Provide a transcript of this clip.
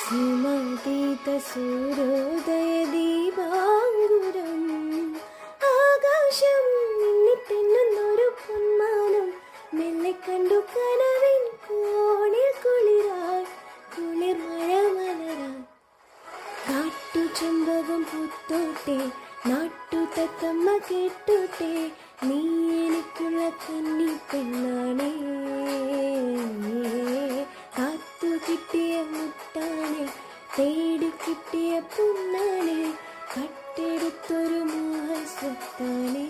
സുമതീത സൂര്യോദയ ദീപാങ്കുരം ആകാശം മിന്നിത്തിന്നുന്നൊരു പൊന്മാനം മെല്ലെ കണ്ടു കനവിൻ കോണിൽ കുളിരായി കുളിർ മഴ മലരായി കാട്ടു ചെമ്പകം പൂത്തോട്ടെ നാട്ടു തത്തമ്മ കേട്ടോട്ടെ നീ എനിക്കുള്ള കന്നി പെണ്ണാണേ കാത്തു കിട്ടിയ മുത്താണെ തേടി കിട്ടിയ പൊന്നാണെ കട്ടെടുത്തൊരു മോഹ സ്വത്താണേ.